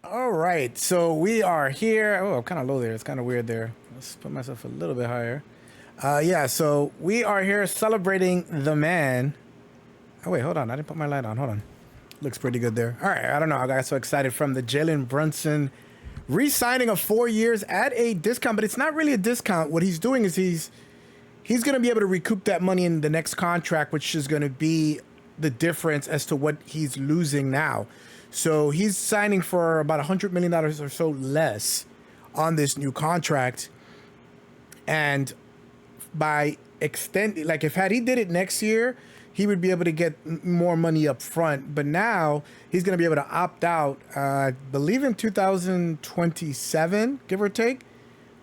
All right, so we are here. Oh, I'm kind of low there. It's kind of weird there. Let's put myself a little bit higher. Yeah, so we are here celebrating the man. Oh, wait, hold on. I didn't put my light on. Hold on. Looks pretty good there. All right, I don't know. I got so excited from the Jalen Brunson re-signing of 4 years at a discount, but it's not really a discount. What he's doing is he's going to be able to recoup that money in the next contract, which is going to be the difference as to what he's losing now. So he's signing for about $100 million or so less on this new contract. And by extending, like if he did it next year, he would be able to get more money up front. But now he's going to be able to opt out, I believe in 2027, give or take,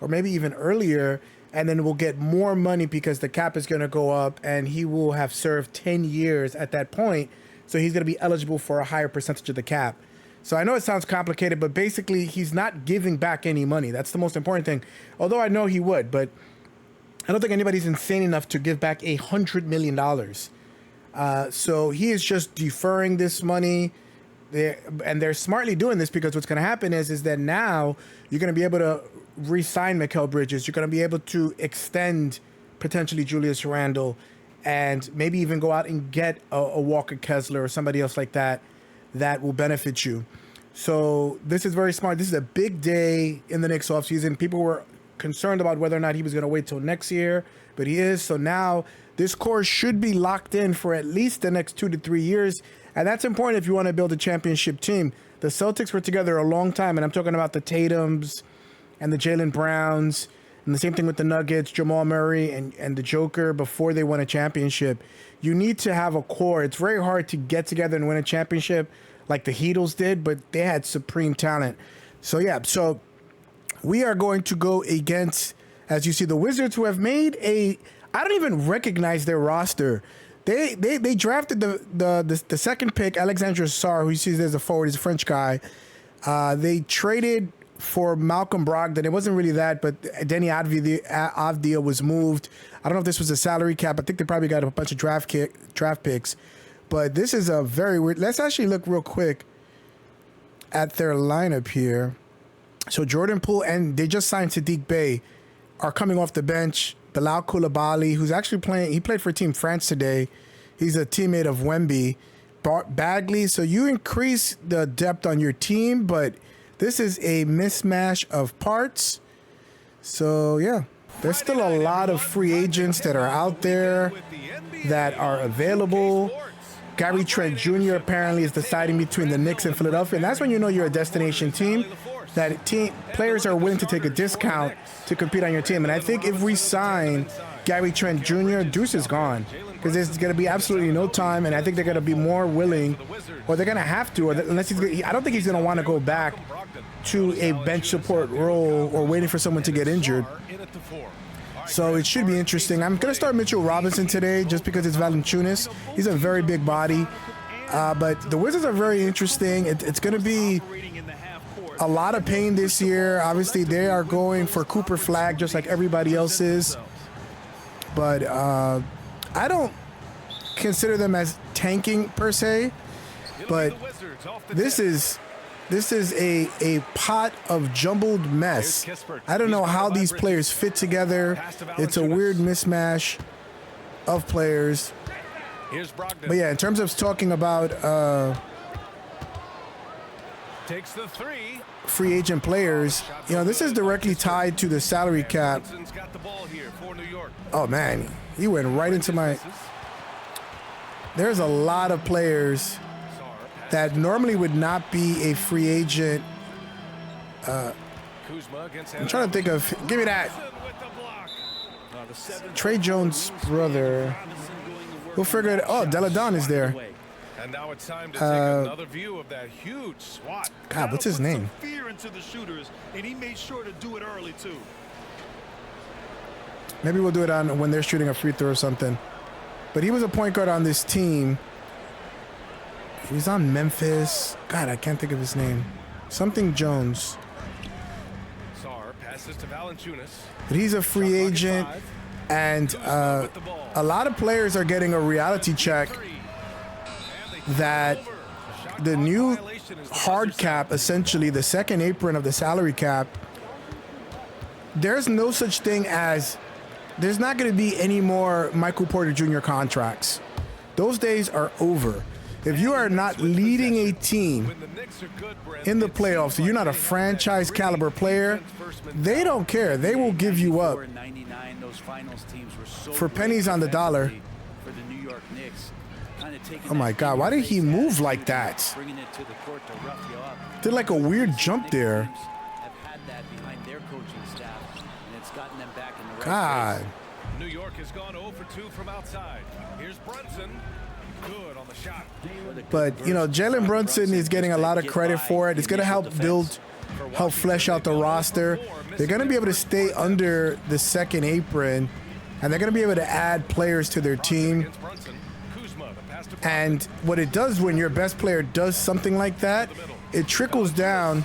or maybe even earlier. And then we'll get more money because the cap is going to go up and he will have served 10 years at that point. So he's going to be eligible for a higher percentage of the cap. So I know it sounds complicated, but basically he's not giving back any money. That's the most important thing. Although I know he would, but I don't think anybody's insane enough to give back $100 million. So he is just deferring this money. They're smartly doing this because what's going to happen is that now you're going to be able to re-sign Mikal Bridges. You're going to be able to extend potentially Julius Randle and maybe even go out and get a Walker Kessler or somebody else like that that will benefit you. So this is very smart. This is a big day in the Knicks offseason. People were concerned about whether or not he was going to wait till next year, but he is. So now this core should be locked in for at least the next 2 to 3 years. And that's important if you want to build a championship team. The Celtics were together a long time, and I'm talking about the Tatums and the Jalen Browns, and the same thing with the Nuggets, Jamal Murray and the Joker before they won a championship. You need to have a core. It's very hard to get together and win a championship like the Heatles did, but they had supreme talent. So yeah, so we are going to go against, as you see, the Wizards, who have made I don't even recognize their roster. They drafted the second pick, Alexandre Sarr, who you see there's a forward, he's a French guy. They traded for Malcolm Brogdon. It wasn't really that, but Denny Avdia was moved. I don't know if this was a salary cap. I think they probably got a bunch of draft picks. But this is a very weird. Let's actually look real quick at their lineup here. So Jordan Poole, and they just signed Sadiq Bey, are coming off the bench. Bilal Koulibaly, who's actually playing, he played for Team France today. He's a teammate of Wemby. Bagley, so you increase the depth on your team, but this is a mismatch of parts. So yeah, there's still a lot of free agents that are out there that are available. Gary Trent Jr. apparently is deciding between the Knicks and Philadelphia, and that's when you know you're a destination team. That players are willing to take a discount to compete on your team. And I think if we sign Gary Trent Jr., Deuce is gone, because there's going to be absolutely no time, and I think they're going to be more willing, or they're going to have to, unless I don't think he's going to want to go back to a bench support role or waiting for someone to get injured. So it should be interesting. I'm going to start Mitchell Robinson today just because it's Valanciunas. He's a very big body. But the Wizards are very interesting. It's going to be a lot of pain this year. Obviously, they are going for Cooper Flag just like everybody else is. But I don't consider them as tanking per se. But this is a pot of jumbled mess. I don't know how these players fit together. It's a weird mismatch of players. But yeah, in terms of talking about free agent players, you know, this is directly tied to the salary cap. Oh man, he went right into my... There's a lot of players that normally would not be a free agent. I'm trying to think of... Give me that. Trey Jones' brother. We'll figure it... Oh, Deladon is there. And now it's time to take another view of that huge swat. God, what's his name? Fear into the shooters, and he made sure to do it early too. Maybe we'll do it on when they're shooting a free throw or something. But he was a point guard on this team. He was on Memphis. God, I can't think of his name. Something Jones. Sarr passes to Valanciunas. But he's a free agent, and a lot of players are getting a reality check that new hard cap, essentially the second apron of the salary cap, there's no such thing as, there's not going to be any more Michael Porter Jr. contracts. Those days are over. If you are not leading a team in the playoffs, you're not a franchise caliber player, they don't care. They will give you up for pennies on the dollar. Oh my God, why did he move like that? Did like a weird jump there. God. New York has gone 0 for 2 from outside. Here's Brunson. Good on the shot. But, you know, Jalen Brunson is getting a lot of credit for it. It's going to help flesh out the roster. They're going to be able to stay under the second apron, and they're going to be able to add players to their team. And what it does when your best player does something like that, it trickles down.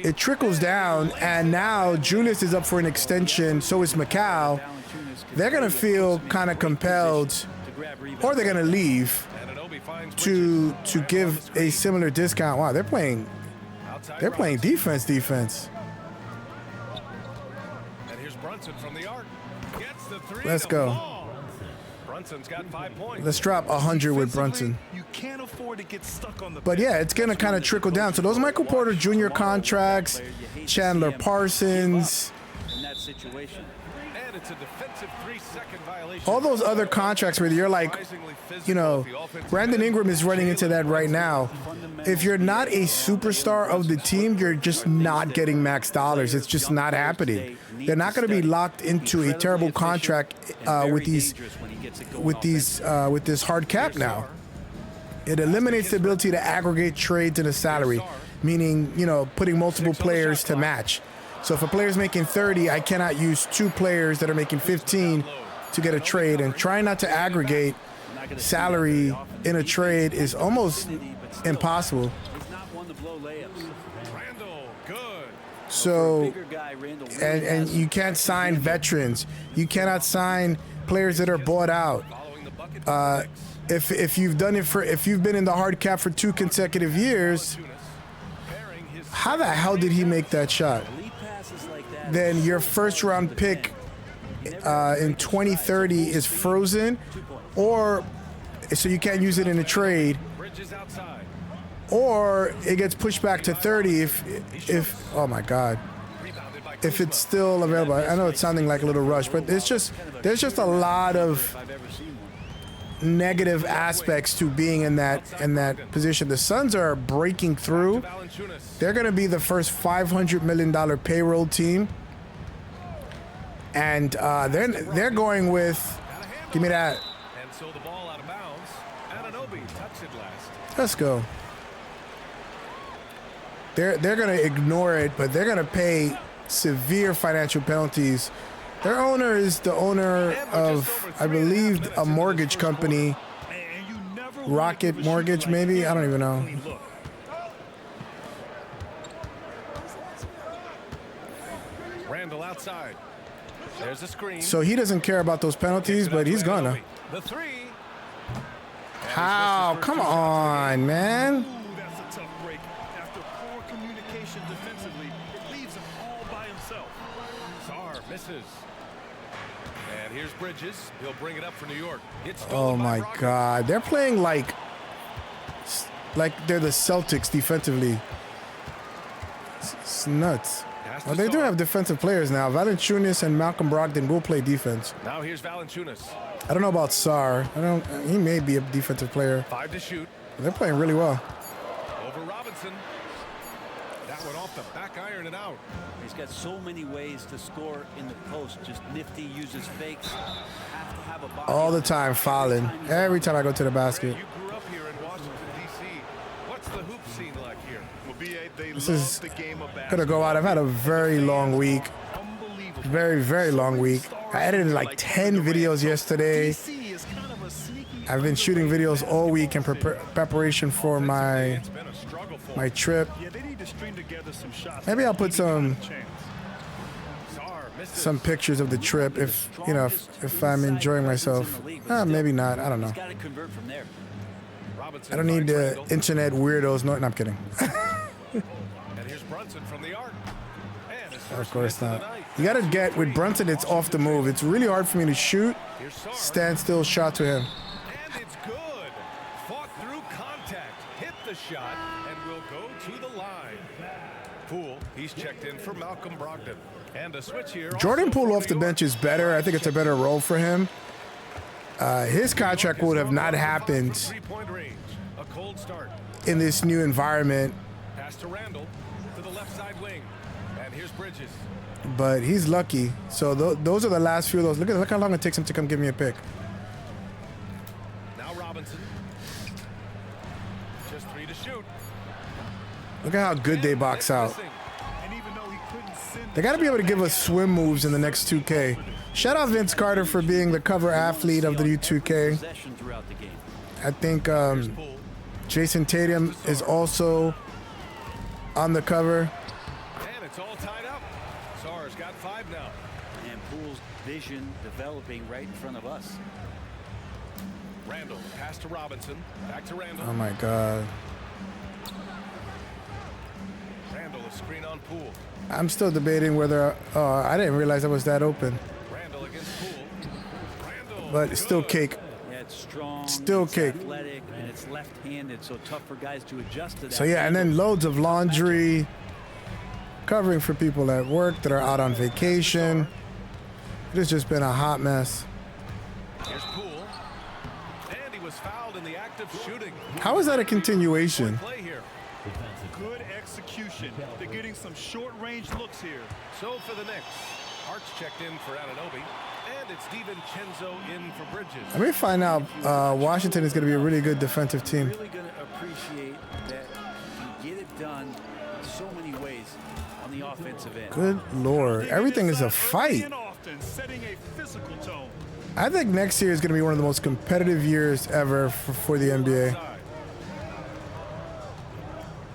It trickles down, and now Julius is up for an extension, so is Macau. They're going to feel kind of compelled, or they're going to leave to give a similar discount. Wow, they're playing defense. And here's Brunson from the arc. Gets the three. Let's go. Brunson's got 5 points. Let's drop 100 with Brunson. You can't afford to get stuck on the But yeah, it's going to kind of trickle down. So those Michael Porter Jr. contracts, Chandler Parsons, in that situation. And it's a defensive 3-second violation. all those other contracts where you're like, you know, Brandon Ingram is running into that right now. If you're not a superstar of the team, you're just not getting max dollars. It's just not happening. They're not going to be locked into a terrible contract with this hard cap now. It eliminates the ability to aggregate trades in a salary, meaning, you know, putting multiple players to match. So if a player's making 30, I cannot use 2 players that are making 15 to get a trade. And trying not to aggregate salary in a trade is almost impossible. So, and you can't sign veterans. You cannot sign players that are bought out. If you've been in the hard cap for 2 consecutive years, how the hell did he make that shot? Then your first round pick in 2030 is frozen, or so you can't use it in a trade, or it gets pushed back to 30 if oh my God, if it's still available. I know it's sounding like a little rush, but there's just a lot of negative aspects to being in that position. The Suns are breaking through. They're going to be the first $500 million payroll team, and they're going with, give me that. And so the ball out of bounds. Anunoby touched it last. Let's go. They're going to ignore it, but they're going to pay severe financial penalties. Their owner is the owner of, I believe, a mortgage company, Rocket Mortgage, maybe? I don't even know. Randall outside. There's a screen. So he doesn't care about those penalties, but he's gonna. The 3. How? Come on, man. That's a tough break. After poor communication defensively, it leaves him all by himself. Sarr misses. And here's Bridges. He'll bring it up for New York. Oh my God. They're playing like they're the Celtics defensively. It's nuts. Well, they do have defensive players now. Valanciunas and Malcolm Brogdon will play defense. Now here's Valanciunas. I don't know about Sarr. He may be a defensive player. 5 to shoot. They're playing really well. Over Robinson. That one off the back iron and out. He's got so many ways to score in the post. Just nifty, uses fakes. Have a body. All the time fouling. Every time I go to the basket. You grew up here in Washington, D.C. What's the hoop scene like here? This is gonna go out. I've had a very long week. Very, very long week. I edited like 10 videos yesterday. I've been shooting videos all week in preparation for my trip. Maybe I'll put some pictures of the trip if I'm enjoying myself. Maybe not. I don't know. Robinson I don't need finds the Randall. internet weirdos. No, I'm kidding. And here's Brunson from the arc. And his Of first course miss of the not. night. You got to get with Brunson. It's off the move. It's really hard for me to shoot. Here's Sarr. Standstill shot to him. And it's good. Fought through contact. Hit the shot and will go to the line. Poole, he's checked in for Malcolm Brogdon. And a switch here. Jordan also Poole for off the New bench York. is better. I think it's a better role for him. His contract would have not happened Three-point range. A cold start. in this new environment, Pass to Randall to the left side wing. And here's Bridges. but he's lucky. So those are the last few of those. Look how long it takes him to come give me a pick. Now Robinson. Just 3 to shoot. Look at how good they box out. And even though he couldn't send They got to be able to give us swim moves in the next 2K. Shout out Vince Carter for being the cover athlete of the new 2K. Possession throughout the game. I think Poole. Jason Tatum is also on the cover. And it's all tied up. Sarr's got 5 now. And Poole's vision developing right in front of us. Randall, pass to Robinson. Back to Randall. Oh my God. Randall, a screen on Poole. I'm still debating whether. Oh, I didn't realize I was that open. Randall against Poole. Randall. But it's still good. cake. Yeah, it's strong. Still it's cake. athletic, and it's left-handed, so tough for guys to adjust to that. So yeah, and then loads of laundry, covering for people at work that are out on vacation. It has just been a hot mess. Here's Poole. And he was fouled in the act of shooting. How is that a continuation? Play here. good execution. They're getting some short-range looks here. So for the Knicks, Hart's checked in for Anunoby. And it's DiVincenzo in for Bridges. Let me find out. Washington is going to be a really good defensive team. Really going to appreciate that you get it done in so many ways on the offensive end. Good Lord. Everything is a fight. And often, setting a physical tone. I think next year is going to be one of the most competitive years ever for the NBA.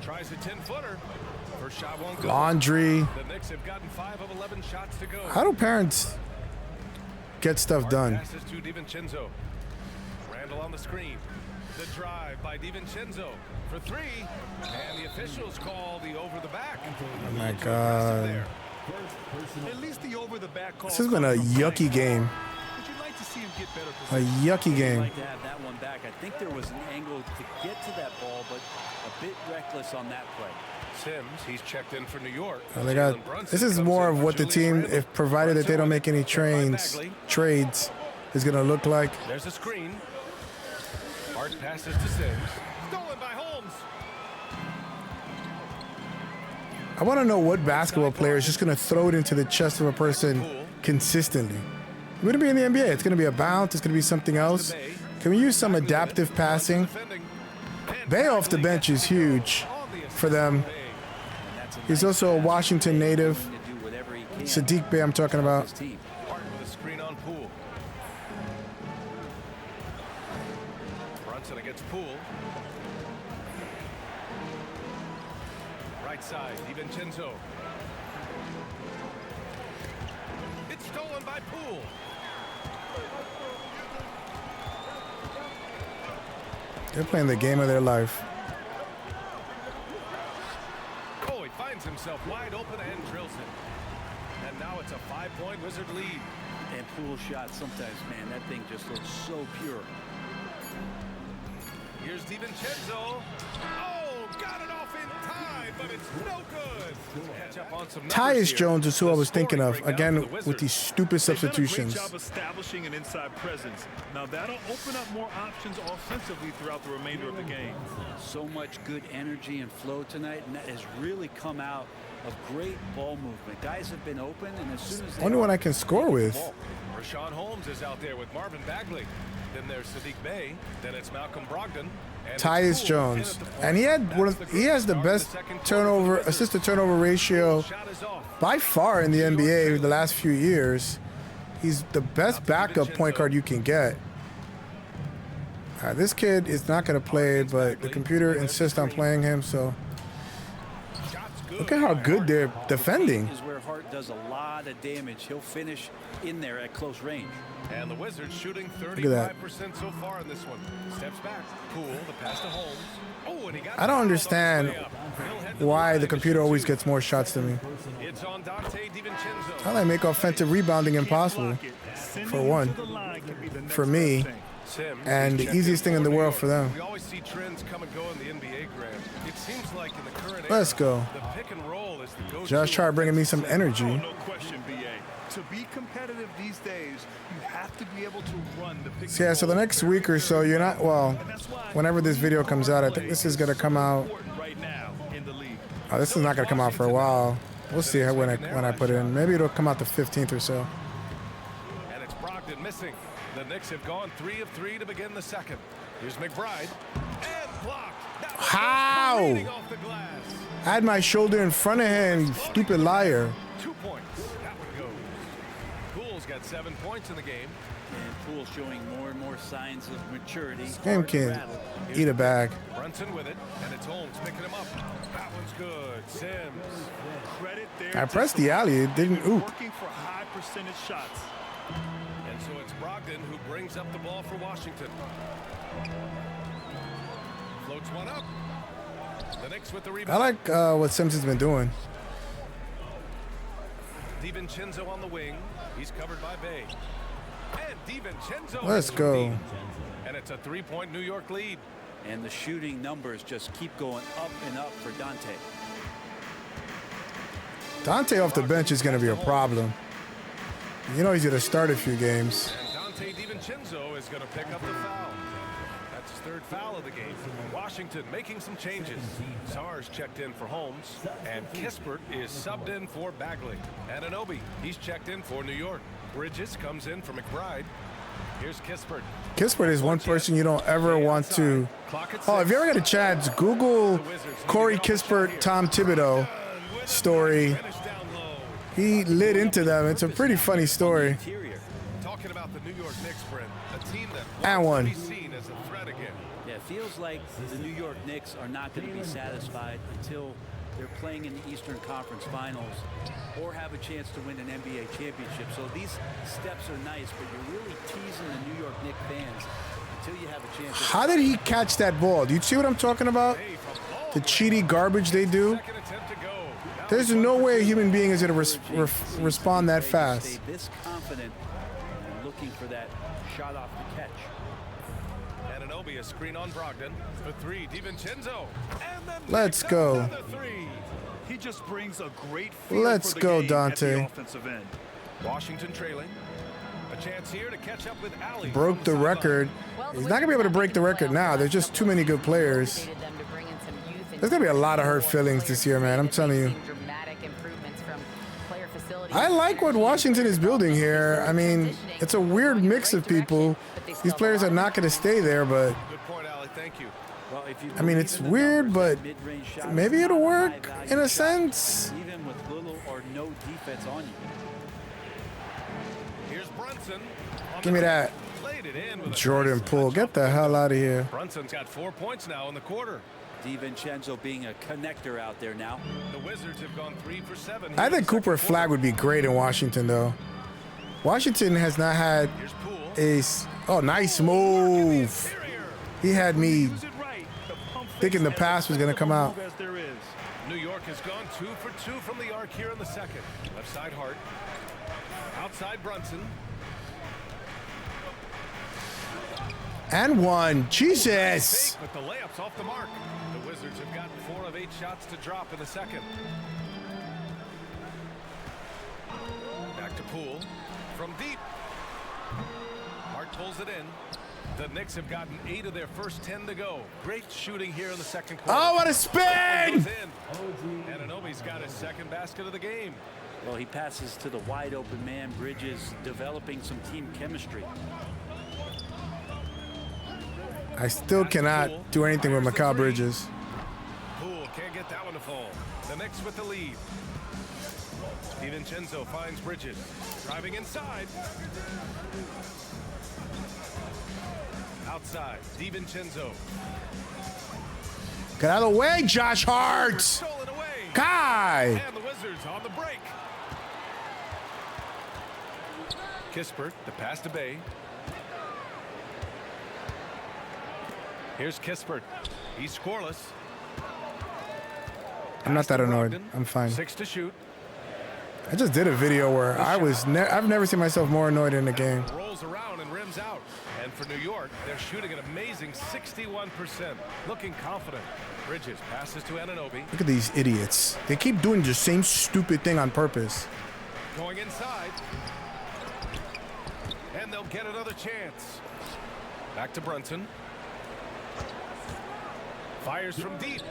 Tries a 10-footer. First shot won't go. Laundry. The Knicks have gotten 5 of 11 shots to go. How do parents get stuff done? Passes to DiVincenzo. Randall on the screen. The drive by DiVincenzo for 3. And the officials call the over the back. Oh my God. At least the over-the-back call. This has been a yucky game. Would you like to see him get better A position? yucky I'd game. like to have that one back. I think there was an angle to get to that ball, but a bit reckless on that play. Sims, he's checked in for New York. Well, they got, Jalen Brunson this is comes more in of for what the Julius team, Randle. if provided that they don't make any Brunson trades, is going to look like. There's a screen. Hart passes to Sims. Stolen by Holmes. I want to know what basketball player is just going to throw it into the chest of a person consistently. We're going to be in the NBA. It's going to be a bounce. It's going to be something else. Can we use some adaptive passing? Defending. And Bay off the bench is huge on the for them. And that's a He's nice also a pass. Washington native. To do whatever he can Sadiq Bey I'm talking for about. his team. Hart with a screen on Poole. Brunson against Poole. Right side, DiVincenzo. It's stolen by Poole. They're playing the game of their life. Oh, he finds himself wide open and drills it. And now it's a 5-point Wizard lead. And Poole shot sometimes, man, that thing just looks so pure. Here's DiVincenzo. Oh, got it off in time, but it's no good. Catch up on some numbers Tyus here. Jones is who I The was thinking scoring of, breakdown again, for the with Wizards. these stupid They've done a substitutions. great job establishing an inside presence. Now that'll open up more options offensively throughout the remainder of the game. So much good energy and flow tonight, and that has really come out of great ball movement. Guys have been open, and as soon as they Only one I can score with. Rashawn Holmes is out there with Marvin Bagley. Then there's Sadiq Bey. Then it's Malcolm Brogdon. And Tyus it's Poole Jones, in at the point. and he had one That's of, the he has the start of best second quarter turnover for the Wizards. assist to turnover ratio Shot is off. by far in the NBA the last few years. He's the best backup point guard you can get. This kid is not going to play, but the computer insists on playing him, so Shots good. Look at how good they're defending. Is where Hart does a lot of damage. He'll finish in there at close range. And the Wizards shooting at that. 35% so far in this one. Steps back. Poole, the pass to Holmes. Oh, and he got I don't fouled on understand his way up. He'll head to why line the to computer shoot always two. gets more shots than me. It's on Dante DiVincenzo. How do I make offensive rebounding impossible? For one, for me, Sims, and he's the checked easiest in thing in the for New world York. for them. We always see trends come and go in the NBA, Grant. It seems like in the current Let's era, go. the pick and roll is the go-to. Josh Hart bringing me some energy. Oh, no question, BA. To be competitive these days, you have to be able to run the pick. So yeah, so the next week or so, you're not, well, whenever this video comes out, I think this is going to come out. Right now in the league. Oh, this is not going to come out for a while. We'll see when I put it in. Maybe it'll come out the 15th or so. And it's Brogdon missing. The Knicks have gone 3 of 3 to begin the second. Here's McBride. And blocked. That one How? goes careening off the glass. I had my shoulder in front of him, you stupid liar. 2 points. That one goes. Poole's got 7 points in the game. And Poole showing more and more signs of maturity. Game Hard to can rattle. eat a bag. Brunson with it, and it's Holmes picking him up. That one's good. Sims. Credit there. I pressed the alley, it didn't oop. Working for high percentage shots. And so it's Brogdon who brings up the ball for Washington. Floats one up. The Knicks with the I rebound. like what Simpson's been doing. DiVincenzo on the wing. He's covered by Bay. And DiVincenzo. Let's hits go. deep. And it's a 3-point New York lead. And the shooting numbers just keep going up and up for Dante. Dante off the bench is going to be a problem. You know he's going to start a few games. And Dante DiVincenzo is going to pick up the foul. That's his 3rd foul of the game. Washington making some changes. Sars checked in for Holmes. And Kispert is subbed in for Bagley. And Anunoby, he's checked in for New York. Bridges comes in for McBride. Here's Kispert. Kispert is one person you don't ever want to. Oh, if you ever get a chance, Google Corey Kispert, Tom Thibodeau story. He lit into them. It's a pretty funny story. Interior. Talking about the New York Knicks, Brent, a team that And wants one. to be seen as a threat again. Yeah, it feels like the New York Knicks are not going to be satisfied until they're playing in the Eastern Conference Finals or have a chance to win an NBA championship. So these steps are nice, but you're really teasing the New York Knicks fans until you have a chance. How did he catch that ball? Do you see what I'm talking about? The cheaty garbage they do? Second attempt to go. Now There's no way a human being is going to respond that fast. Stay this confident and looking for that shot off the catch. Anunoby, a screen on Brogdon. For 3, DiVincenzo. And then Let's knocks go. another 3. He just brings a great feel Let's for the go, game Dante. At the offensive end. Washington trailing. A chance here to catch up with Ali. Broke the record. He's not going to be able to break the record now. There's just too many good players. There's going to be a lot of hurt feelings this year, man. I'm telling you. I like what Washington is building here. I mean, it's a weird mix of people. These players are not going to stay there, but Good point, Ali. Thank you. Well, if you I mean, it's weird, but maybe it'll work in a sense. Even with little or no defense on you. Here's Brunson. on Give the me that. Played it in with a Jordan nice Poole, touch get off the hell out of here. Brunson's got 4 points now in the quarter. DiVincenzo being a connector out there now. The Wizards have gone 3 for 7. I think Cooper Flag would be great in Washington, though. Washington has not had Here's Poole. oh, nice move. He had me Use it right. The pump thinking the fakes pass was as gonna come out. as there is. New York has gone 2 for 2 from the arc here in the second. Left side Hart. Outside Brunson. And one. Jesus. But the layup's off the mark. The Wizards have gotten 4 of 8 shots to drop in the second. Back to Poole. From deep. Hart pulls it in. The Knicks have gotten 8 of their first 10 to go. Great shooting here in the second quarter. Oh, what a Goes spin! in. And Anunoby's got his second basket of the game. Well, he passes to the wide open man. Bridges developing some team chemistry. I still cannot do anything with Mikal Bridges. Poole can't get that one to fall. The Knicks with the lead. DiVincenzo finds Bridges. Driving inside. Outside, DiVincenzo. Get out of the way, Josh Hart. Stolen away. Kai! And the Wizards on the break. Kispert, the pass to Bay. Here's Kispert. He's scoreless. I'm not that Pass to annoyed. Brogdon. I'm fine. 6 to shoot. I just did a video where I've never seen myself more annoyed in a game. Rolls around and rims out. And for New York, they're shooting an amazing 61%. Looking confident. Bridges passes to Anunoby. Look at these idiots. They keep doing the same stupid thing on purpose. Going inside. And they'll get another chance. Back to Brunson. Fires from deep.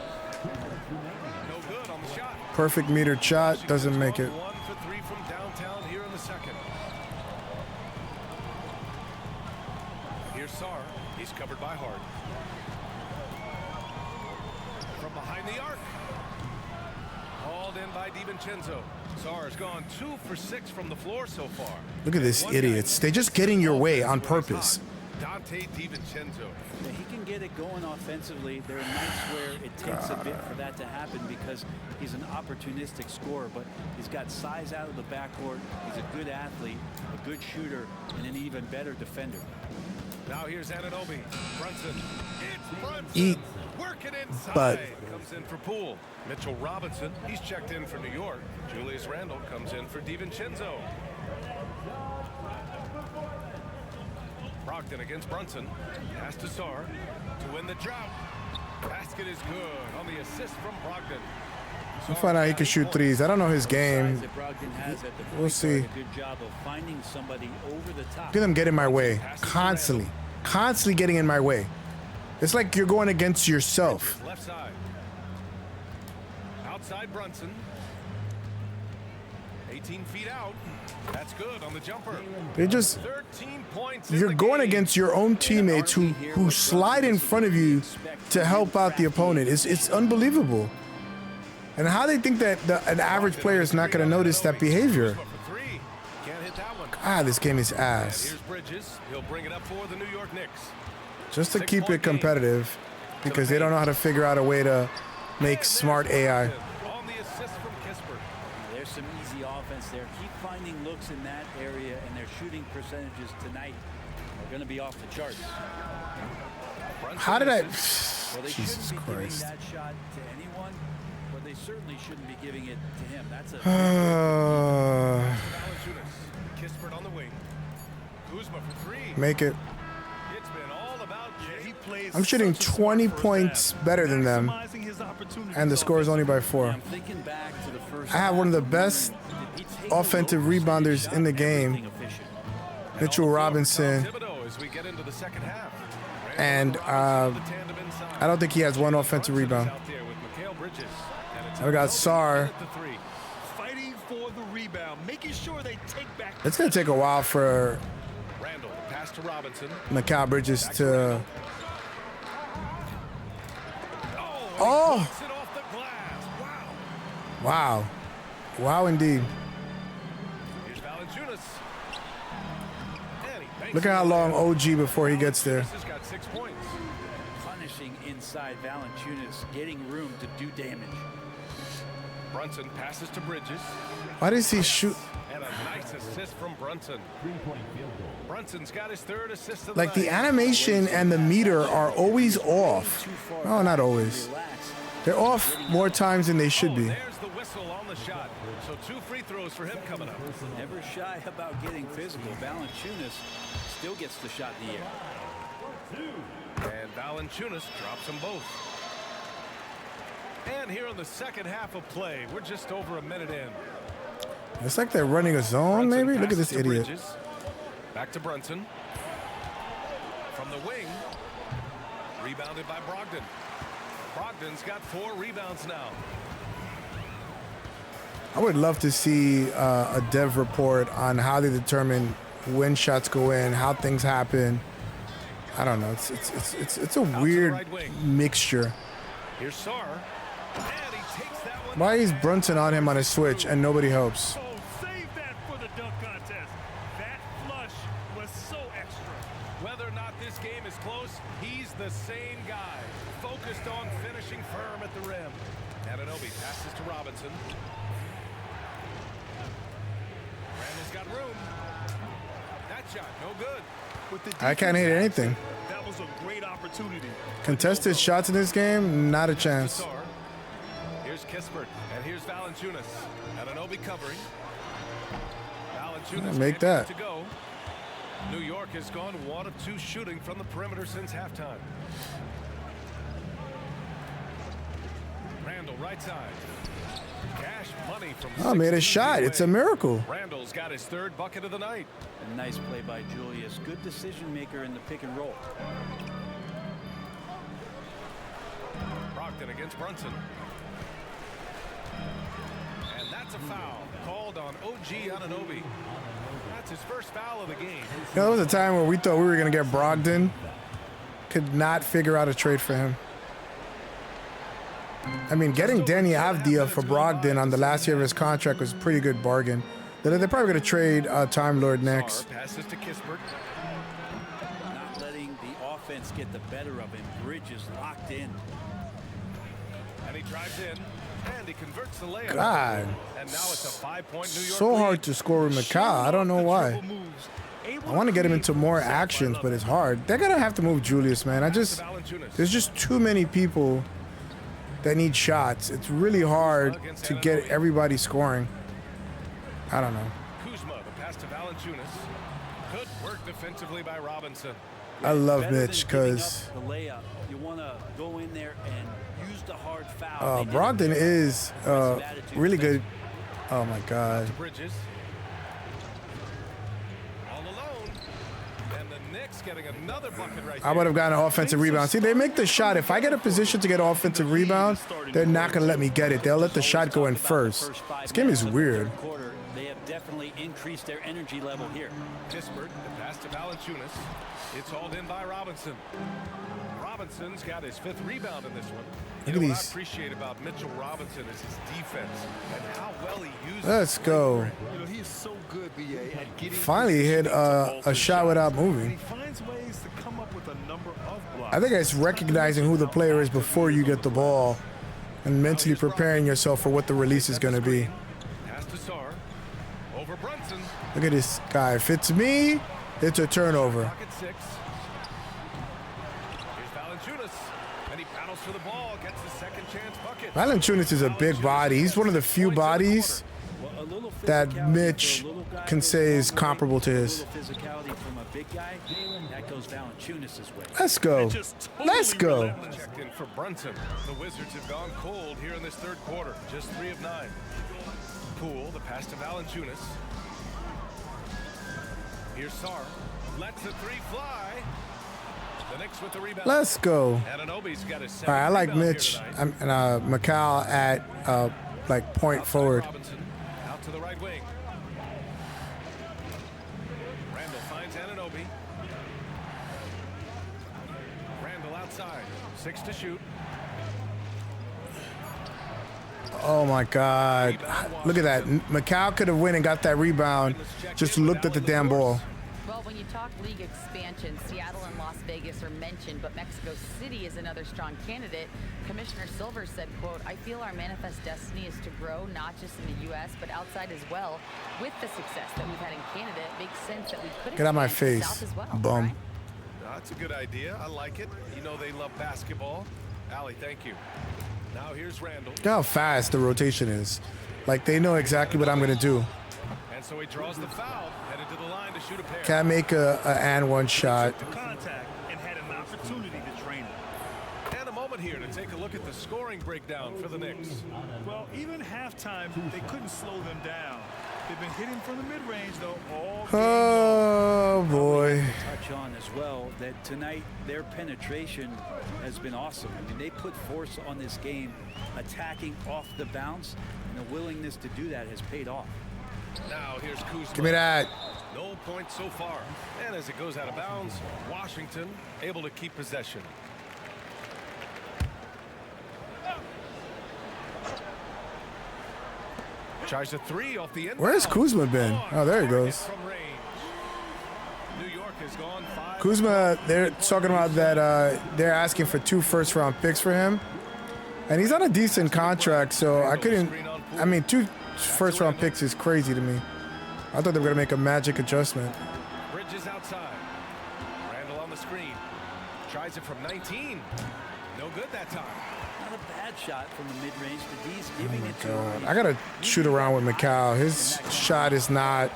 No good on the shot. Perfect meter shot, doesn't make it. 1 for 3 from downtown here in the second. Here's Sarr. He's covered by Hart. From behind the arc. Hauled in by DiVincenzo. Sarr's gone 2 for 6 from the floor so far. Look at these idiots. They just get in your way on purpose. Dante DiVincenzo. Yeah, he can get it going offensively. There are nights where it takes a bit for that to happen because he's an opportunistic scorer, but he's got size out of the backcourt. He's a good athlete, a good shooter, and an even better defender. Now here's Anunoby. Brunson. It's Brunson. Eat Working inside. butt. Comes in for Poole. Mitchell Robinson. He's checked in for New York. Julius Randle comes in for DiVincenzo. Brogdon against Brunson. Pass to Sarr to win the drought. Basket is good on the assist from Brogdon. We'll find out he can shoot threes. I don't know his game. That Brogdon has at the We'll see. a good job of finding somebody over the top. Look at them get in my way. Constantly. Constantly getting in my way. It's like you're going against yourself. Left side. Outside Brunson. 18 feet out. That's good on the jumper. They just 13 points. in you're the going game. against your own teammates who slide in front of you to help out the opponent. It's unbelievable. And how they think that an average player is not going to notice that behavior. For 3. Can't hit that one. Ah, this game is And ass. here's Bridges. He'll bring it up for the New York Knicks. Just to 6 keep point it game. competitive because they don't know how to figure out a way to make And smart there's AI. Brunson on the assist from Kispert. There's some easy offense there. Keep finding looks in that area, and their shooting percentages tonight are going to be off the charts. Brunson How did I? misses. Well, they Jesus shouldn't be Christ. giving that shot to anyone, but they certainly shouldn't be giving it to him. That's a Valanciunas. Kispert on the wing. Kuzma for 3. Make it. It's been all about Yeah, he plays I'm shooting such a smart 20 first points half, better than them, maximizing his opportunities and the score is only by 4. I'm thinking back to the first I have one of the half, best wondering, did he take offensive the low percentage rebounders shot in the and game. everything efficient? Mitchell Robinson, Thibodeau as we get into the second half. and I don't think he has one offensive rebound. I got Sarr. fighting for the rebound, making sure they take back. It's gonna take a while for Randle pass to Robinson. Mikal Bridges to. Oh! Oh! Knocks it off the glass. Wow. Wow, wow indeed. Here's Valanciunas. And he banks Look at it how in. long OG before he gets there. Valanciunas has got 6 points. Punishing inside Valanciunas, getting room to do damage. Brunson passes to Bridges. Why does he shoot? And a nice assist from Brunson. Brunson's got his 3rd assist of Like the night. animation and the meter are always off. No, not always. Relax. They're off more times than they should be. There's the whistle on the shot. So 2 free throws for him coming up. Never shy about getting physical. Valanciunas still gets the shot in the air. And Valanciunas drops them both. And here in the second half of play, we're just over a minute in. It's like they're running a zone, Brunson maybe? Look at passes this to idiot. Bridges. Back to Brunson. From the wing. Rebounded by Brogdon. Brogdon's got 4 rebounds now. I would love to see a dev report on how they determine when shots go in, how things happen. I don't know. It's a weird right wing. mixture. Here's Sarr. And he takes that one. Why is Brunson on him on a switch and nobody helps? Oh, save that for the dunk contest. That flush was so extra. Whether or not this game is close, he's the same guy. Focused on finishing firm at the rim. Anunoby passes passes to Robinson. Randall's got room. That shot, no good. I can't hit anything. That was a great opportunity. Contested shots in this game, not a chance. Here's Kispert, and here's Valanciunas. Anunoby covering. Valanciunas Make that. to go. New York has gone 1 of 2 shooting from the perimeter since halftime. Randall right side. Cash money from Oh, made a shot. It's a miracle. Randall's got his 3rd bucket of the night. A nice play by Julius. Good decision maker in the pick and roll. Brogdon against Brunson. And that's a foul called on OG Anunoby. That's his first foul of the game. You know, there was a time where we thought we were going to get Brogdon. Could not figure out a trade for him. I mean, getting Danny Avdia for Brogdon on the last year of his contract was a pretty good bargain. They're probably going to trade Time Lord next. Passes to Kispert. Not letting the offense get the better of him. Bridges locked in. And he drives in. And he converts the layup. God. And now it's a 5-point New York So lead. hard to score with McCall. I don't know why. I want to get him into more actions, but it's hard. They're going to have to move Julius, man. There's just too many people that need shots. It's really hard to get everybody scoring. I don't know. Kuzma, the pass to Valanciunas. Good work defensively by Robinson. I love Better Mitch than giving because up the layup. You want to go in there and use the hard foul. Brogdon is really good. Oh my God. Bridges. All alone. And the Knicks getting another bucket right I would have gotten an offensive rebound. See, they make the shot. If I get a position to get an offensive rebound, they're not going to let me get it. They'll let the shot go in first. This game is weird. They have definitely increased their energy level here. Kispert, the pass to Valanciunas. It's hauled in by Robinson. Robinson's got his 5th rebound in this one. Look at What I these. appreciate about Mitchell Robinson is his defense and how well he uses. Let's go. You know, he is so good, BA, at getting Finally hit a shot without He moving. finds ways to come up with a number of blocks. I think it's recognizing who the player is before you get the ball and mentally preparing yourself for what the release is going to be. Pass to Sar. Over Brunson. Look at this guy. If it's me, it's a turnover. Pocket 6. Here's Valanciunas. And he battles for the ball. Gets the second chance bucket. Valanciunas is a big body. He's one of the few bodies that Mitch can say is comparable to his. Physicality from a big guy, that goes Valanciunas' way. Let's go. Let's go. Checked in for Brunson. The Wizards have gone cold here in this 3rd quarter. Just 3 of 9. Poole, the pass to Valanciunas. Here's Sar. Lets the 3 fly. The Knicks with the rebound. Let's go. Anunoby's got his 7th All right, I like rebound here Mitch tonight. and McCall at like point Outside forward. Robinson, out to the right wing. Randall finds Anunoby. Randall outside. 6 to shoot. Oh my God. Look at that. McCall could have went and got that rebound. Just looked at the damn ball. Well, when you talk league expansion, Seattle and Las Vegas are mentioned, but Mexico City is another strong candidate. Commissioner Silver said, quote, "I feel our manifest destiny is to grow not just in the U.S., but outside as well. With the success that we've had in Canada, it makes sense that we could Get out my expand to the face, South as well." bum. Right? That's a good idea. I like it. You know they love basketball. Allie, thank you. Now here's Randall. Look how fast the rotation is. Like they know exactly what I'm gonna do. And so he draws the foul, headed to the line to shoot a pair. Can't make a and one shot. To contact and had an opportunity to train it. And a moment here to take a look at the scoring breakdown for the Knicks. Well, even halftime, they couldn't slow them down. They've been hitting from the mid-range, though, all game Oh boy. Touch on as well that tonight their penetration has been awesome. I mean, they put force on this game, attacking off the bounce, and the willingness to do that has paid off. Now here's Kuzma. Give me that. No points so far. And as it goes out of bounds, Washington able to keep possession. Tries a 3 off the end. Where's Kuzma been? Oh, there he goes. From range. New York has gone 5. Kuzma, they're talking about that they're asking for 2 first-round picks for him. And he's on a decent contract, so I couldn't. I mean, 2 first-round picks is crazy to me. I thought they were gonna make a magic adjustment. Bridges outside. Randall on the screen. Tries it from 19. No good that time. Not a bad shot from the mid-range. The D's giving it to him. I gotta shoot around with McCall. His shot is not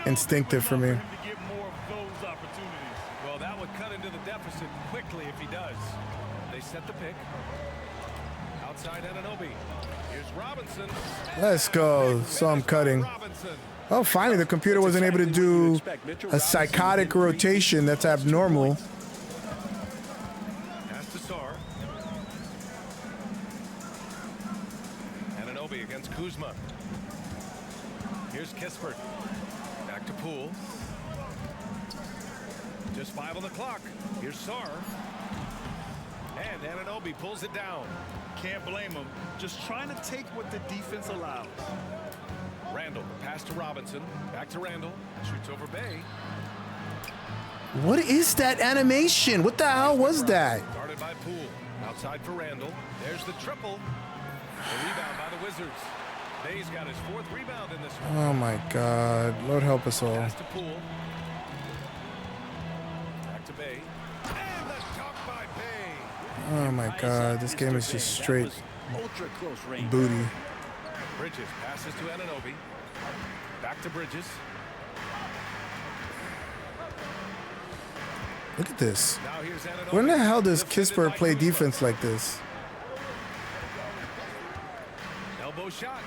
instinctive for me. Well, that would cut into the deficit quickly if he does. They set the pick. Outside Anunoby. Here's Robinson. Let's go. So I'm cutting. Oh, finally, the computer wasn't able to do a psychotic rotation that's abnormal. Pass to Sar. Anunoby against Kuzma. Here's Kispert. Back to Poole. Just 5 on the clock. Here's Sar. And Anunoby pulls it down. Can't blame him. Just trying to take what the defense allows. Randall, pass to Robinson. Back to Randall. Shoots over Bay. What is that animation? What the hell was that? Guarded by Poole. Outside for Randall. There's the triple. The rebound by the Wizards. Bay's got his 4th rebound in this one. Oh my God. Lord help us all. Pass to Poole. Back to Bay. And the dunk by Bay. Oh my God. This game is just straight Ultra close range. booty. Bridges passes to Anunoby. Back to Bridges. Look at this. Now here's Anunoby. When the hell does Defended Kispert by play Kuzma. defense like this? Elbow shot.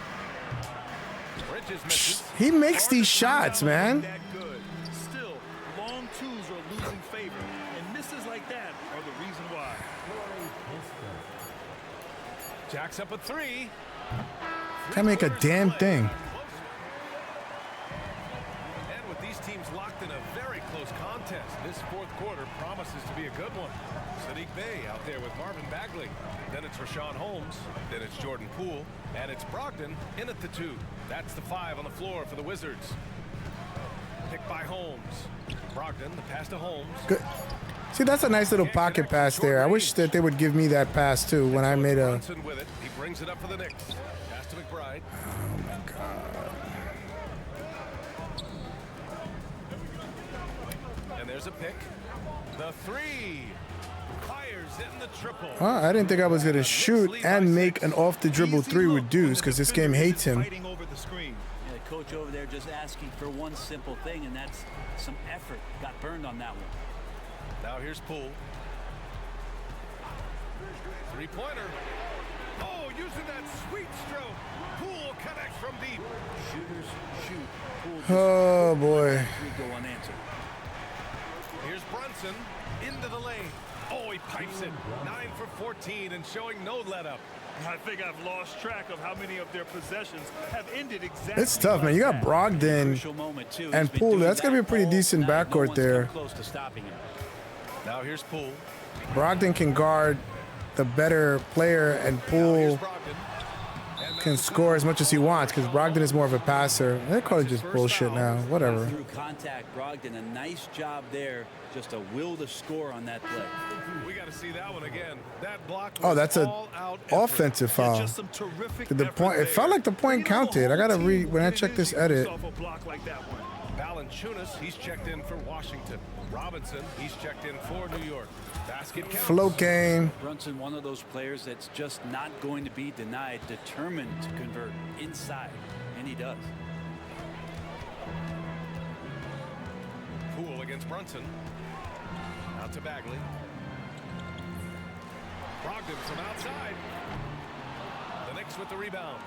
Bridges misses. He makes these shots, man. That good. Still, long twos are losing favor, and misses like that are the reason why. Jacks up a 3. Can't make a damn thing. And with these teams locked in a very close contest, this 4th quarter promises to be a good one. Sadiq Bey out there with Marvin Bagley. Then it's Rashawn Holmes. Then it's Jordan Poole. And it's Brogdon in at the 2. That's the 5 on the floor for the Wizards. Picked by Holmes. Brogdon, the pass to Holmes. Good. See, that's a nice little pocket pass there. I wish that they would give me that pass too when I made a. Brunson with it. He brings it up for the Knicks. Pass to McBride. Oh my God. And there's a pick. The 3. Fires in the triple. Well, I didn't think I was gonna shoot and make an off the dribble 3 with Deuce because this game hates him. Fighting over the screen. Yeah, the coach over there just asking for one simple thing, and that's some effort. Got burned on that one. Now here's Poole. 3-pointer. Oh, using that sweet stroke. Poole connects from deep. Shooters shoot. Poole Oh boy. free go unanswered. Here's Brunson into the lane. Oh, he pipes it. 9 for 14 and showing no let up. I think I've lost track of how many of their possessions have ended exactly. It's tough, man. You got Brogdon Crucial moment, too. and He's been Poole. doing That's gonna be a that pretty all decent night. No backcourt one's there. come close to stopping him. Now here's Poole. Brogdon can guard the better player, and Now here's Poole Brogdon. And can that's score as much as he wants because Brogdon is more of a passer. They're calling just bullshit now. Whatever. Through contact, Brogdon, a nice job there. Just a will to score on that play. We got to see that one again. That block was Oh, that's a all-out effort. offensive foul. Just some terrific The effort point. It there. felt like the point counted. I gotta read when I check this edit. Off a block like that one. Valanciunas, he's checked in for Washington. Robinson, he's checked in for New York. Basket counts. Float game. Brunson, one of those players that's just not going to be denied, determined to convert inside, and he does. Poole against Brunson. Out to Bagley. Brogdon from outside. The Knicks with the rebound.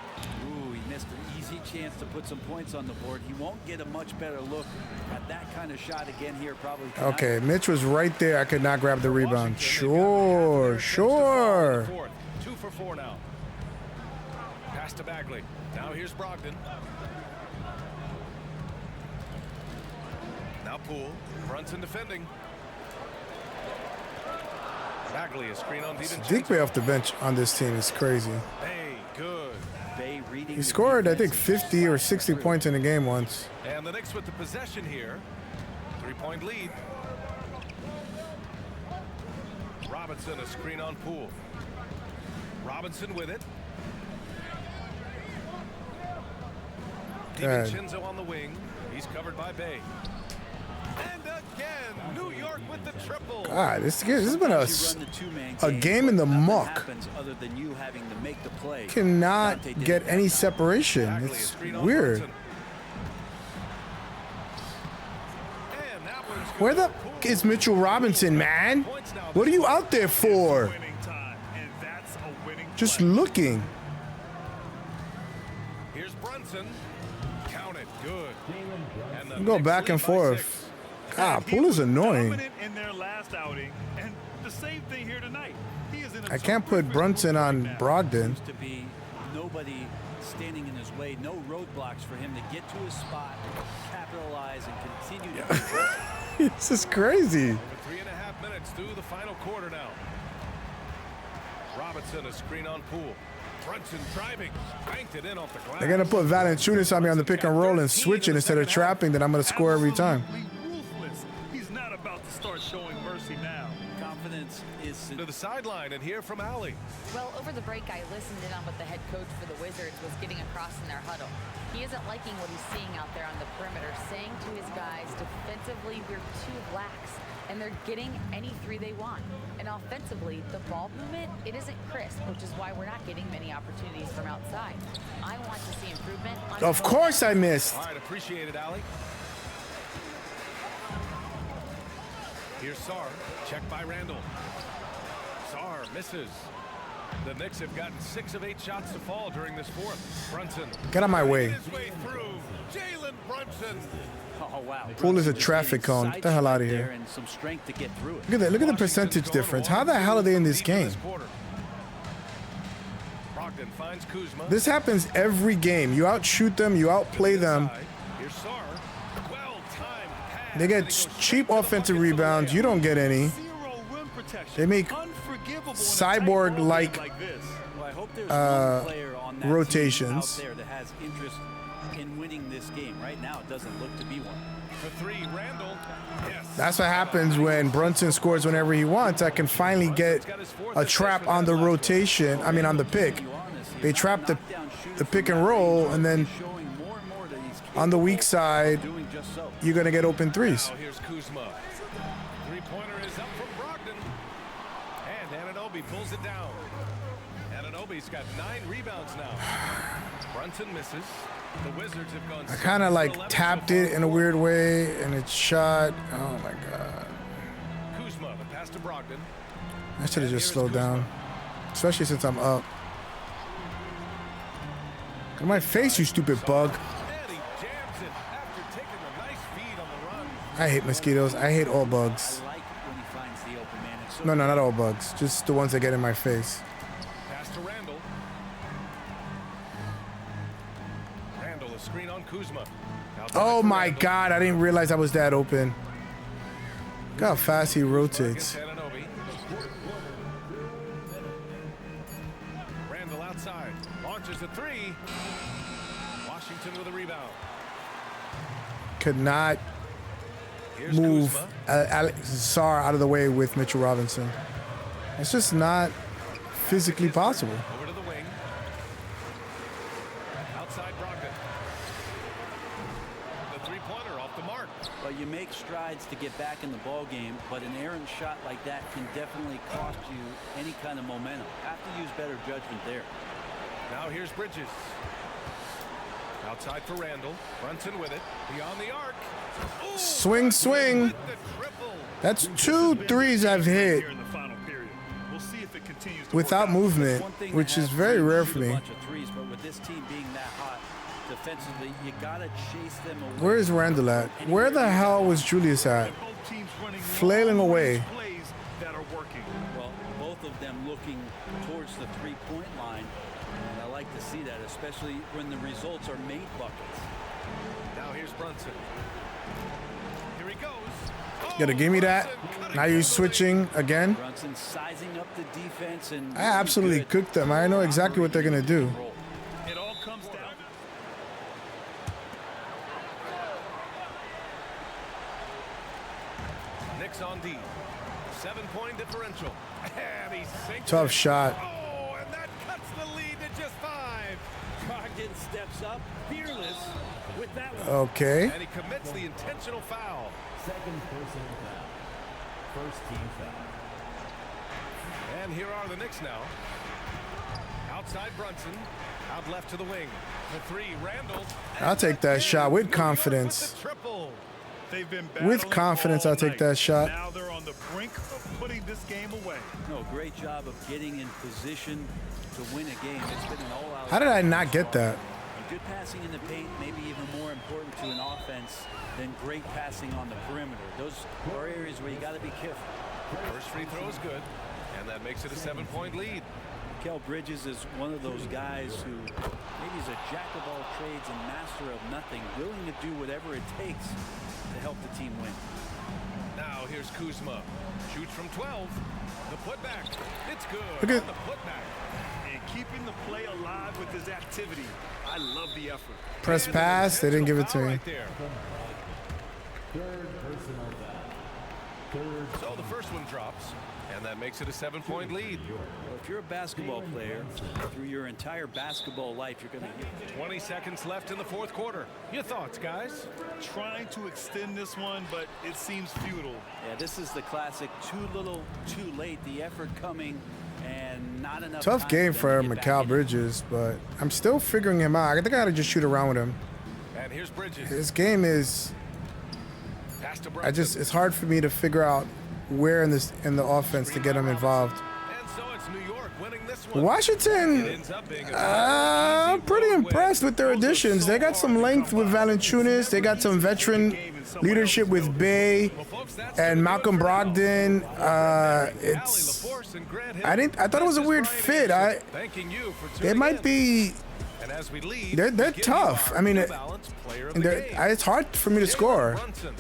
Ooh, he missed an easy chance to put some points on the board. He won't get a much better look at that kind of shot again here probably tonight. Okay, Mitch was right there. I could not grab the rebound. Sure, sure. 2 for 4 now. Pass to Bagley. Now here's Brogdon. Now Poole. Brunson defending. Bagley is screen on Sadiq Bey off the bench on this team is crazy. Hey, good. Bay reading He the scored, I defense think, and 50 or just 60 through. points in a game once. And the Knicks with the possession here. 3-point lead. Robinson a screen on Poole. Robinson with it. Good. DiVincenzo on the wing. He's covered by Bay. And again, New York with the triple. God, this has been a game in the muck. Other than you having to make the play. Cannot get any separation. Bagley, a It's screen on weird. Brunson. And that one's good. Where the f is Mitchell Robinson, man? What are you out there for? Winning time, and that's a winning Just play. looking. Here's Brunson. Count it. Good. And the You go Knicks back and lead by forth. 6. God, He Poole is was annoying. dominant in their last outing, and the same thing here tonight. He is in a I can't put terrific Brunson mood right on now. Brogdon. Seems to be nobody standing in his way, no roadblocks for him to get to his spot, capitalize, and continue to. This is crazy. Over 3.5 minutes through the final quarter now. Robinson, a screen on Poole. Brunson driving, banked it in off the glass. They're gonna put Valanciunas on me on the pick and roll and switch it instead of trapping. Then I'm gonna score every time. Absolutely ruthless. He's not about to start showing mercy now. Confidence is. To the sideline and hear from Allie. Well, over the break, I listened in on what the head coach for the Wizards was getting across in their huddle. He isn't liking what he's seeing out there on the perimeter, saying to his guys, defensively, we're too lax, and they're getting any three they want. And offensively, the ball movement, it isn't crisp, which is why we're not getting many opportunities from outside. I want to see improvement. On Of both course I missed. All right, appreciate it, Allie. Here's Sarr, checked by Randall. Sarr misses. The Knicks have gotten 6 of 8 shots to fall during this fourth. Brunson. Get out of my way. His way through. Jalen Brunson. Oh wow! Poole is a Brunson traffic getting cone. Get the hell out of sideswiped here. there and some strength to get through it. Look at that. Look at the Washington's percentage going difference. one How the hell are they in this deep in game? this quarter. Brogdon finds Kuzma. This happens every game. You outshoot them. You outplay them. Here's Sarr. Well-timed pass. They get cheap offensive rebounds. You don't get any. Zero rim protection. They make Unforgivable in a cyborg-like, tight ball game like this. Well, I hope there's one player on that rotations. team out there that has interest in winning this game. Right now, it doesn't look to be one. For 3, Randall. Yes. That's what happens when Brunson scores whenever he wants. I can finally get a trap on the rotation. I mean, on the pick. They trap the pick and roll, and then on the weak side, you're gonna get open threes. Now here's Kuzma. Three-pointer is up from Brogdon. And Anunoby pulls it down. Anunoby's got 9 rebounds now. Brunson misses. The Wizards have gone. I kind of like tapped it in a weird way, and it shot. Oh my god! Kuzma, the pass to Brogdon. I should have just slowed down, especially since I'm up. Look at my face, you stupid bug! And he jams it after taking a nice feed on the run. I hate mosquitoes. I hate all bugs. I like when he finds the open man. It's so No, not all bugs. Just the ones that get in my face. Pass to Randall. Randall, a screen on Kuzma. Outside Oh for my Randall. god! I didn't realize I was that open. Look how fast he rotates. Against Anunoby. Randall outside. Launches a 3. Washington with a rebound. Could not Here's move Kuzma. Sarr out of the way with Mitchell Robinson. It's just not physically possible. Over to the wing. Outside Brogdon. The three-pointer off the mark. Well, you make strides to get back in the ball game, but an errant shot like that can definitely cost you any kind of momentum. Have to use better judgment there. Now here's Bridges. Outside for Randall. Brunson with it. Beyond the arc. Ooh, Swing, swing. with the triple. That's 2 threes I've hit Here in the final period. We'll see if it continues to without work out. movement, One thing which to is have very to rare shoot for a me. bunch of threes, but with this team being that hot defensively, you gotta chase them away. Where is Randall at? Where the hell was Julius at? Both teams running Flailing away. plays that are working. Well, both of them looking towards the three-point line, and I like to see that, especially when the results are made buckets. Now here's Brunson. Here he goes. Oh, Gotta give me that. Brunson cutting Now you're through the switching again. Brunson sizing up the defense and I absolutely good. cooked them. I know exactly what they're gonna do. It all comes down. Knicks on D. 7-point differential. And he sinks Tough it. shot. Oh, and that Brogdon steps up, fearless with that one. Okay. And he commits the intentional foul. Second personal foul. First team foul. And here are the Knicks now. Outside Brunson. Out left to the wing. The three, Randall. I'll take that shot with confidence. Triple. They've been With confidence, I'll take that shot. Now they're on the brink of putting this game away. No, great job of getting in position to win a game. It's been an all-out. How did I not get that? Good passing in the paint may be even more important to an offense than great passing on the perimeter. Those are areas where you got to be careful. First free throw is good, and that makes it a 7-point lead. Mikal Bridges is one of those guys who maybe is a jack of all trades and master of nothing, willing to do whatever it takes to help the team win. Now here's Kuzma. Shoots from 12. The putback. It's good. Look at- on the putback. And keeping the play alive with his activity. I love the effort. Press And pass. They didn't give it to foul me. right there. Third personal foul. Third. So the first one drops, and that makes it a 7-point lead. Well, if you're a basketball player, through your entire basketball life, you're going to 20 seconds left in the fourth quarter. Your thoughts, guys? Trying to extend this one, but it seems futile. Yeah, this is the classic too little, too late. The effort coming and not enough. Tough time game them for to get back Mikal in. Bridges, but I'm still figuring him out. I think I gotta just shoot around with him. And here's Bridges. His game is, Pass to Brunson. it's hard for me to figure out where in the offense to get him involved. And so it's New York winning this one. It Washington, ends up being a I'm pretty impressed with their additions. They got some length with Valanciunas. They got some veteran leadership with Bay Well, folks, that's and gonna do Malcolm it for now. Brogdon. Allie It's LaForce and Grant I thought it was a Hill. weird That's just fit. Friday action. Thanking you for It tuning might in. be. And as we leave, They're we give you tough. our I mean, New it- Balance player of And the they're- game. it's hard for me to Jalen score. Brunson.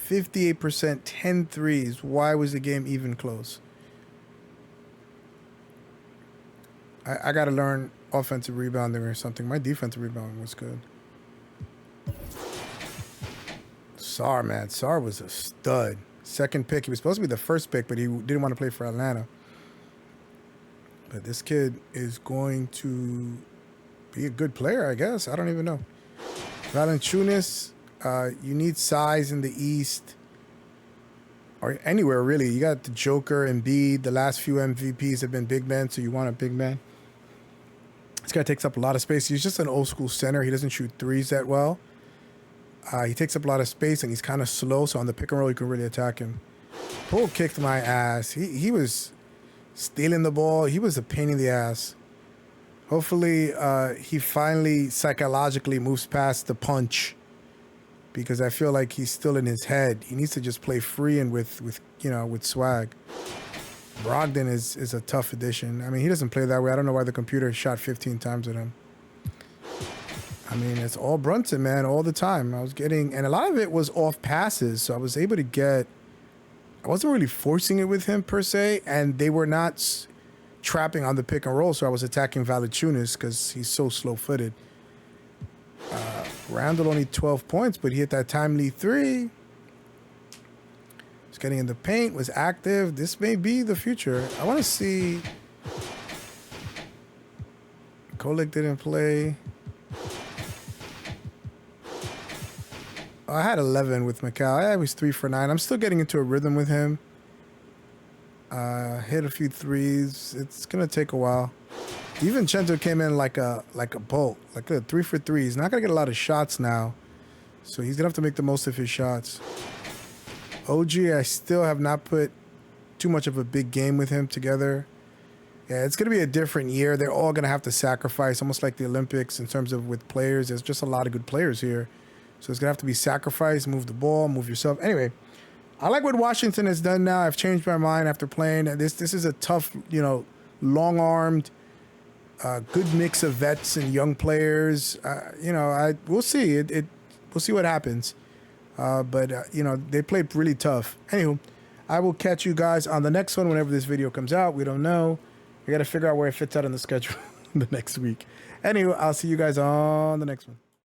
58%, 10 threes. Why was the game even close? I got to learn offensive rebounding or something. My defensive rebounding was good. Sarr, man. Sarr was a stud. Second pick. He was supposed to be the first pick, but he didn't want to play for Atlanta. But this kid is going to be a good player, I guess. I don't even know. Valanciunas, you need size in the East. Or anywhere, really. You got the Joker, Embiid. The last few MVPs have been big men, so you want a big man. This guy takes up a lot of space. He's just an old school center. He doesn't shoot threes that well. He takes up a lot of space, and he's kind of slow, so on the pick and roll, you can really attack him. Poole kicked my ass. He was stealing the ball. He was a pain in the ass. Hopefully, he finally psychologically moves past the punch, because I feel like he's still in his head. He needs to just play free and with swag. Brogdon is a tough addition. I mean, he doesn't play that way. I don't know why the computer shot 15 times at him. I mean, it's all Brunson, man, all the time. And a lot of it was off passes, so I was able to get. I wasn't really forcing it with him per se, and they were not trapping on the pick and roll, so I was attacking Valanciunas because he's so slow-footed. Randall only 12 points, but he hit that timely three. He's getting in the paint, was active. This may be the future. I want to see. Kolek didn't play. I had 11 with Mikal. I was 3 for 9. I'm still getting into a rhythm with him. Hit a few threes. It's gonna take a while. DiVincenzo came in like a bolt, like a 3 for 3. He's not gonna get a lot of shots now, so he's gonna have to make the most of his shots. OG, I still have not put too much of a big game with him together. Yeah, it's gonna be a different year. They're all gonna have to sacrifice, almost like the Olympics in terms of with players. There's just a lot of good players here, so it's gonna have to be sacrifice. Move the ball, move yourself. Anyway, I like what Washington has done now. I've changed my mind after playing. This is a tough, long-armed, good mix of vets and young players. We'll see. We'll see what happens. But they played really tough. Anywho, I will catch you guys on the next one whenever this video comes out. We don't know. We got to figure out where it fits out on the schedule the next week. Anyway, I'll see you guys on the next one.